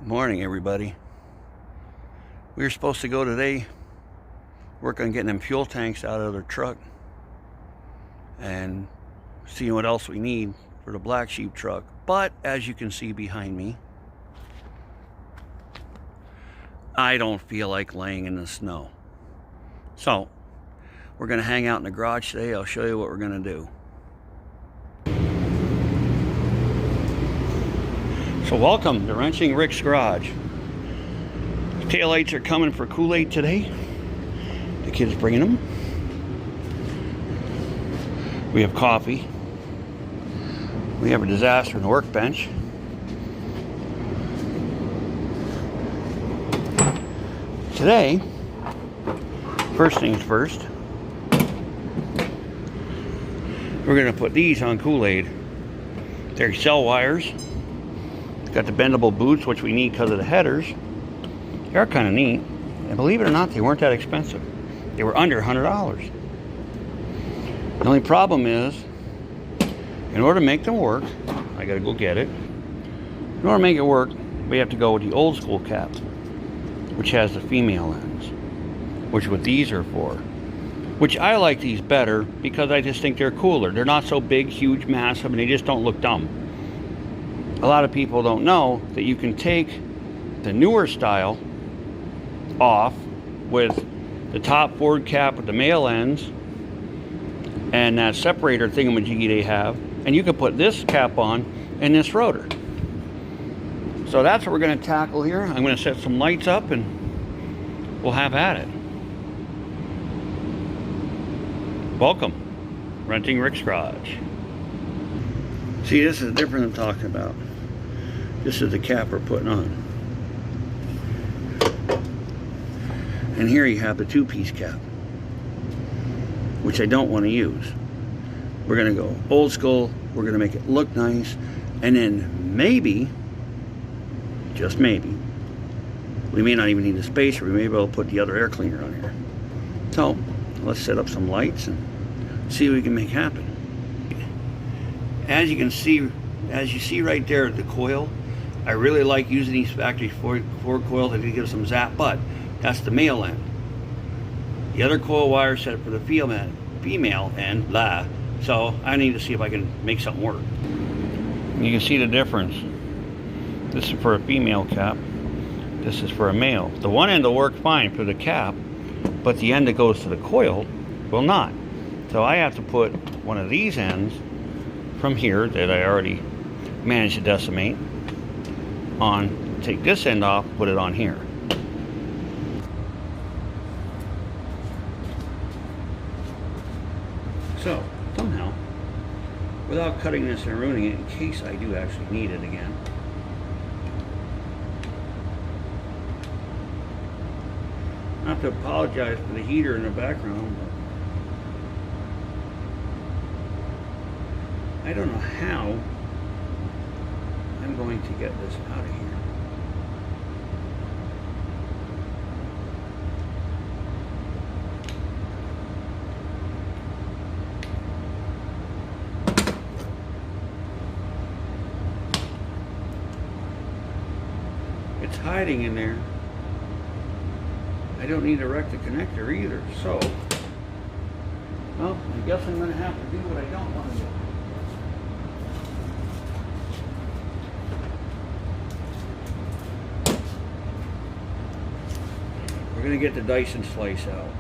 Morning, everybody. We were supposed to go today work on getting them fuel tanks out of their truck and seeing what else we need for the black sheep truck. But as you can see behind me, I don't feel like laying in the snow. So we're going to hang out in the garage today. I'll show you what we're going to do. So welcome to Wrenching Rick's Garage. The taillights are coming for Kool-Aid today. The kids bringing them. We have coffee. We have a disaster in the workbench. Today, first things first, we're going to put these on Kool-Aid. They're cell wires. Got the bendable boots, which we need because of the headers. They are kind of neat. And believe it or not, they weren't that expensive. They were under $100. The only problem is, in order to make them work, I got to go get it. In order to make it work, we have to go with the old school cap, which has the female ends, which is what these are for. Which I like these better because I just think they're cooler. They're not so big, huge, massive, and they just don't look dumb. A lot of people don't know that you can take the newer style off with the top forward cap with the male ends and that separator thingamajiggy they have, and you can put this cap on and this rotor. So that's what we're going to tackle here. I'm going to set some lights up and we'll have at it. Welcome, Renting Rick's Garage. See, this is different than talking about. This is the cap we're putting on. And here you have the two-piece cap, which I don't want to use. We're going to go old school. We're going to make it look nice. And then maybe, just maybe, we may not even need the spacer. We may be able to put the other air cleaner on here. So let's set up some lights and see what we can make happen. As you can see, as you see right there, the coil, I really like using these factory Ford coils. I think give some zap, but that's the male end. The other coil wire set up for the female end, blah. So I need to see if I can make something work. You can see the difference. This is for a female cap. This is for a male. The one end will work fine for the cap, but the end that goes to the coil will not. So I have to put one of these ends from here that I already managed to decimate on, take this end off, put it on here. So somehow, without cutting this and ruining it in case I do actually need it again, I have to apologize for the heater in the background, but I don't know how I'm going to get this out of here. It's hiding in there. I don't need to wreck the connector either, so, well, I guess I'm going to have to do what I don't want to do. We're going to get the Dyson slice out.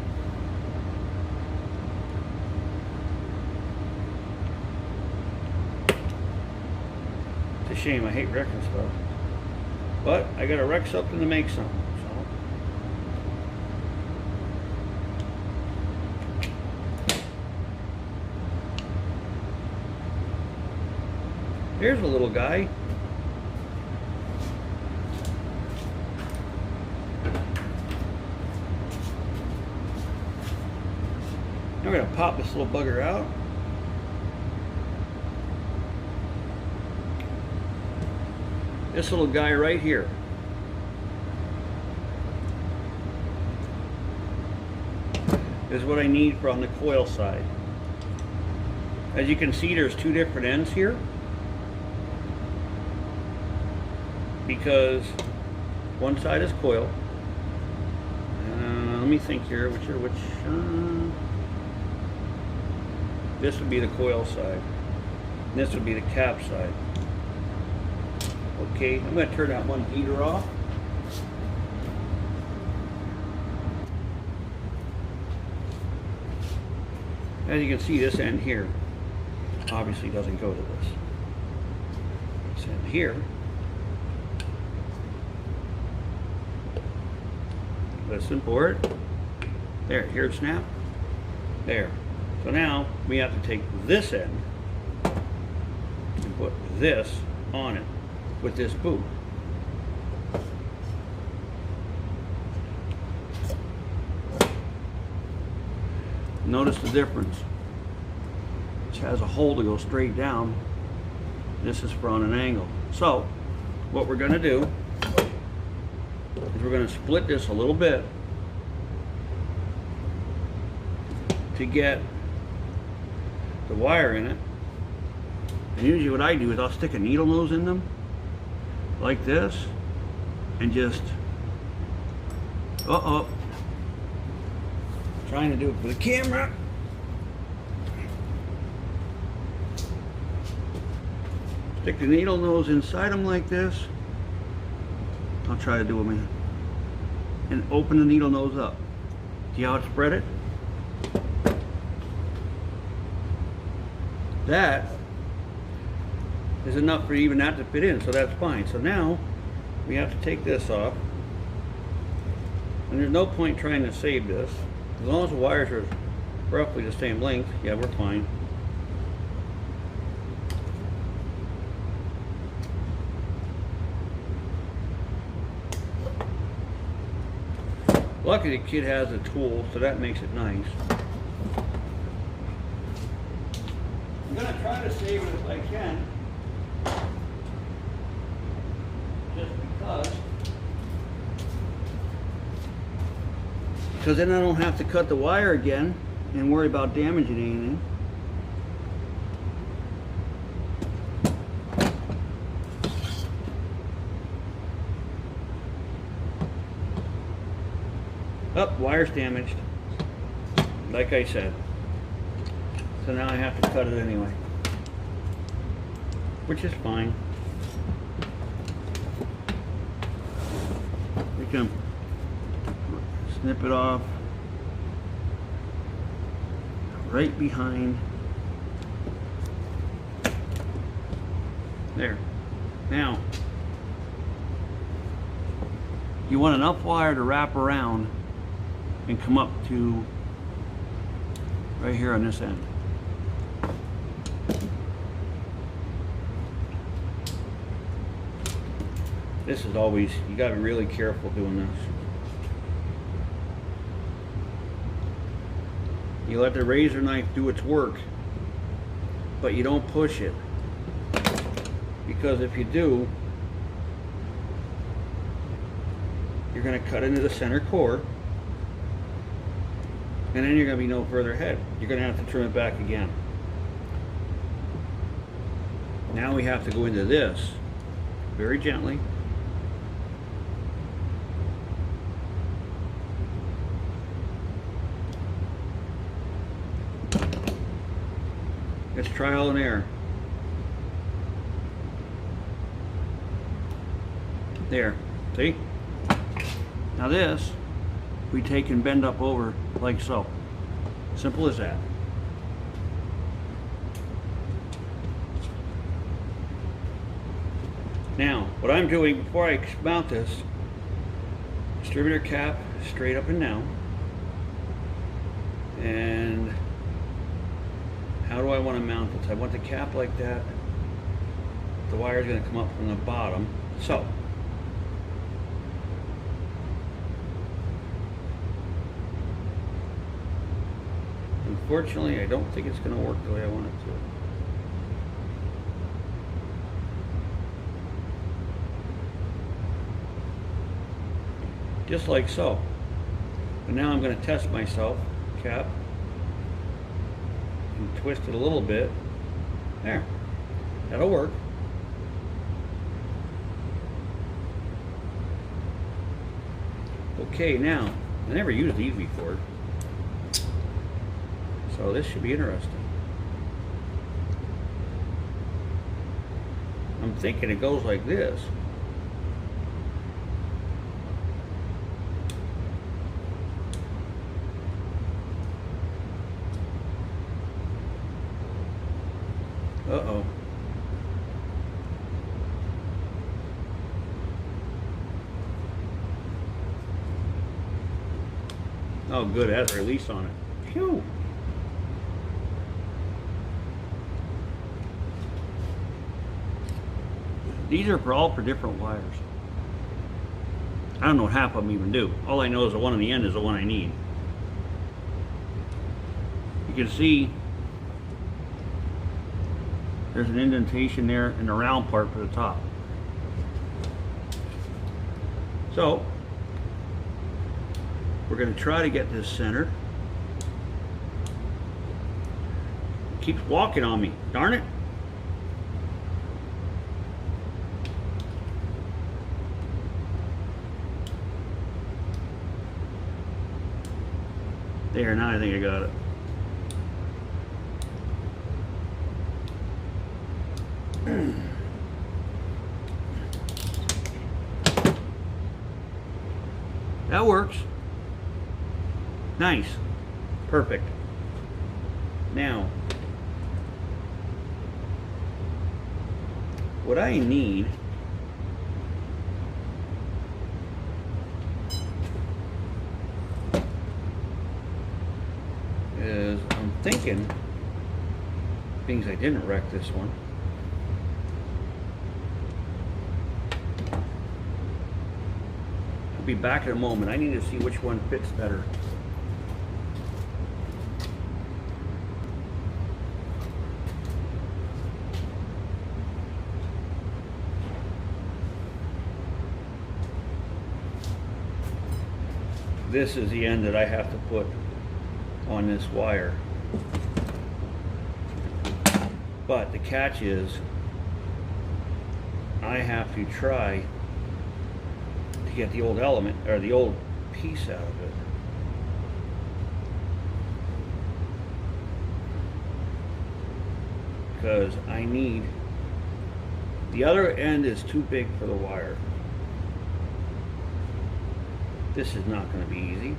It's a shame, I hate wrecking stuff. But I got to wreck something to make something. So. There's a little guy. We're going to pop this little bugger out. This little guy right here. Is what I need for on the coil side. As you can see, there's two different ends here, because One side is coil. Let me think here. This would be the coil side. This would be the cap side. Okay, I'm going to turn that one heater off. As you can see, this end here obviously doesn't go to this. This end here, listen for it. There, hear it snap? There. So now we have to take this end and put this on it with this boot. Notice the difference. This has a hole to go straight down. This is for on an angle. So what we're going to do is we're going to split this a little bit to get the wire in it. And usually what I do is I'll stick a needle nose in them like this and just trying to do it for the camera. Stick the needle nose inside them like this. I'll try to do it, man. And open the needle nose up. See how it spread it? That is enough for even that to fit in, so that's fine. So now we have to take this off. And there's no point trying to save this. As long as the wires are roughly the same length, yeah, we're fine. Luckily the kid has a tool, so that makes it nice. I'm going to try to save it if I can. Just because then I don't have to cut the wire again and worry about damaging anything. Oh, wire's damaged, like I said. So now I have to cut it anyway, which is fine. We can snip it off right behind there. Now you want enough wire to wrap around and come up to right here on this end. This is always, you gotta be really careful doing this. You let the razor knife do its work, but you don't push it. Because if you do, you're gonna cut into the center core, and then you're going to be no further ahead. You're going to have to trim it back again. Now we have to go into this very gently. It's trial and error. There, see? Now this, we take and bend up over like so. Simple as that. Now, what I'm doing before I mount this, distributor cap straight up and down. And how do I want to mount this? I want the cap like that. The wire is going to come up from the bottom. So, unfortunately, I don't think it's going to work the way I want it to. Just like so. But now I'm going to test myself. Cap. And twist it a little bit. There. That'll work. Okay, now, I never used these before, so this should be interesting. I'm thinking it goes like this. Uh-oh. Oh, good, it has a release on it. Phew. These are all for different wires. I don't know what half of them even do. All I know is the one on the end is the one I need. You can see there's an indentation there in the round part for the top. So we're going to try to get this centered. Keeps walking on me, darn it. There, now I think I got it. That works. Nice. Perfect. Now, what I need is, I'm thinking, things I didn't wreck this one. I'll be back in a moment. I need to see which one fits better. This is the end that I have to put on this wire. But the catch is, I have to try to get the old element, or the old piece out of it. Because I need, the other end is too big for the wire. This is not going to be easy.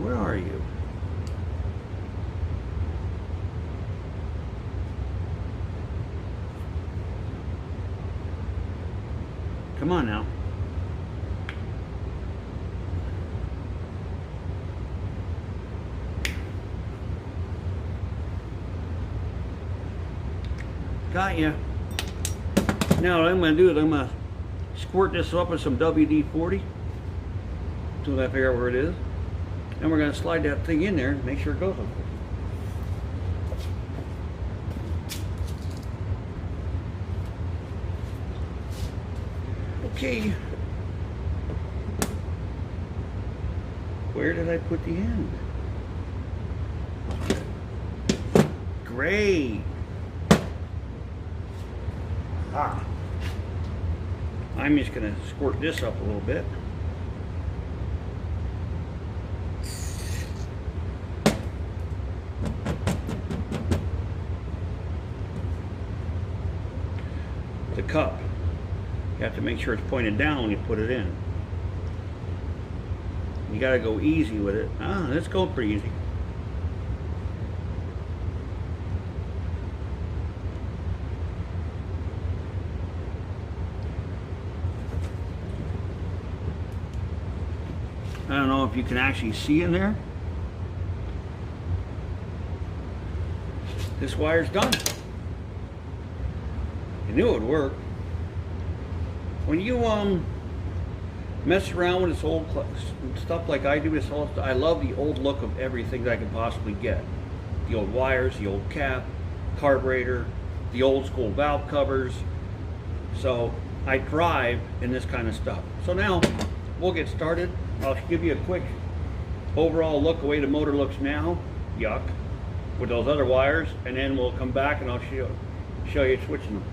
Where are you? Come on now. Got ya. Now what I'm going to do is I'm going to squirt this up with some WD-40 until I figure out where it is. And we're going to slide that thing in there and make sure it goes on. Okay. Where did I put the end? Great. Ah. I'm just going to squirt this up a little bit. The cup, you have to make sure it's pointed down when you put it in. You got to go easy with it. Ah, it's going pretty easy. I don't know if you can actually see in there. This wire's done. I knew it would work. When you mess around with this old stuff like I do, this whole stuff, I love the old look of everything that I can possibly get. The old wires, the old cap, carburetor, the old school valve covers. So I thrive in this kind of stuff. So now we'll get started. I'll give you a quick overall look the way the motor looks now. Yuck. With those other wires, and then we'll come back and I'll show you switching them.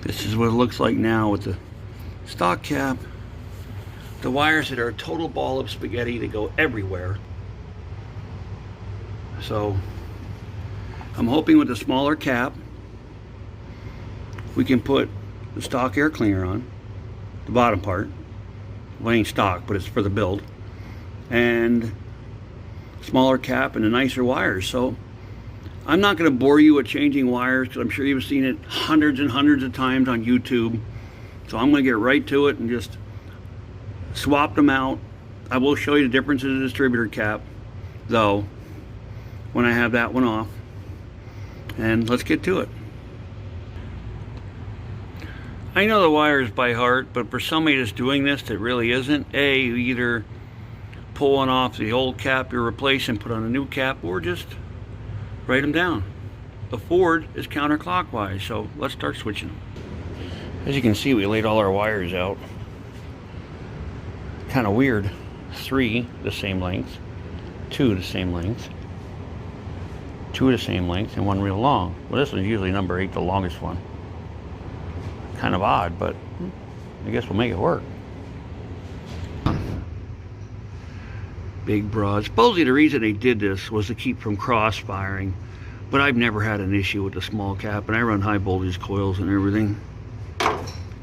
This is what it looks like now with the stock cap. The wires that are a total ball of spaghetti that go everywhere. So I'm hoping with the smaller cap we can put the stock air cleaner on the bottom part. Well, it ain't stock, but it's for the build, and smaller cap and a nicer wires. So I'm not going to bore you with changing wires because I'm sure you've seen it hundreds and hundreds of times on YouTube. So I'm going to get right to it and just swap them out. I will show you the difference in the distributor cap though when I have that one off, and let's get to it. I know the wires by heart, but for somebody that's doing this that really isn't, you either pull one off the old cap you're replacing, put on a new cap, or just write them down. The Ford is counterclockwise, so let's start switching them. As you can see, we laid all our wires out. Kind of weird. 3 the same length, 2 the same length, 2 the same length, and 1 real long. Well, this one's usually number 8, the longest one. Kind of odd, but I guess we'll make it work. Big broad. Supposedly the reason they did this was to keep from cross-firing, but I've never had an issue with the small cap, and I run high voltage coils and everything.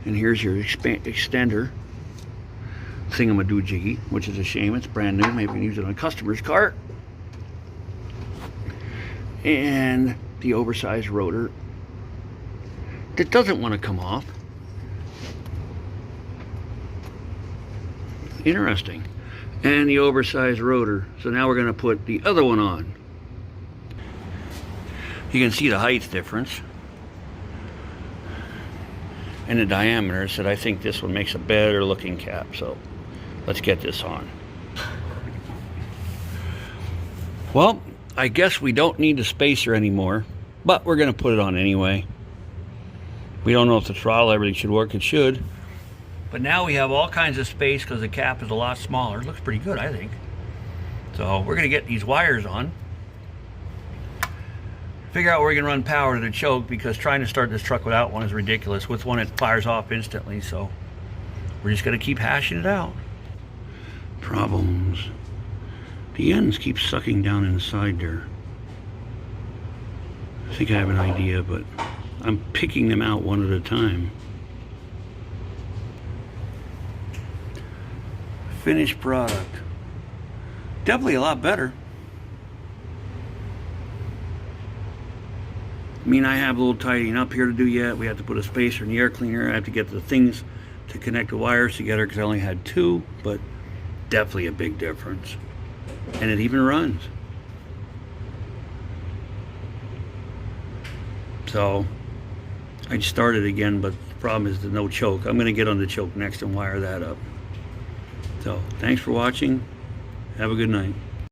And here's your extender thingamadoogie, which is a shame. It's brand new. Maybe we can use it on a customer's car. And the oversized rotor that doesn't want to come off. Interesting. And the oversized rotor. So now we're going to put the other one on. You can see the height difference and the diameter. So I think this one makes a better looking cap. So let's get this on. Well, I guess we don't need the spacer anymore, but we're going to put it on anyway. We don't know if the throttle, everything should work. It should. But now we have all kinds of space because the cap is a lot smaller. It looks pretty good, I think. So we're going to get these wires on. Figure out where we can run power to the choke, because trying to start this truck without one is ridiculous. With one, it fires off instantly. So we're just going to keep hashing it out. Problems. The ends keep sucking down inside there. I think I have an idea, but I'm picking them out one at a time. Finished product. Definitely a lot better. I mean, I have a little tidying up here to do yet. We have to put a spacer in the air cleaner. I have to get the things to connect the wires together because I only had 2, but definitely a big difference. And it even runs. So I started again, but the problem is the no choke. I'm going to get on the choke next and wire that up. So thanks for watching. Have a good night.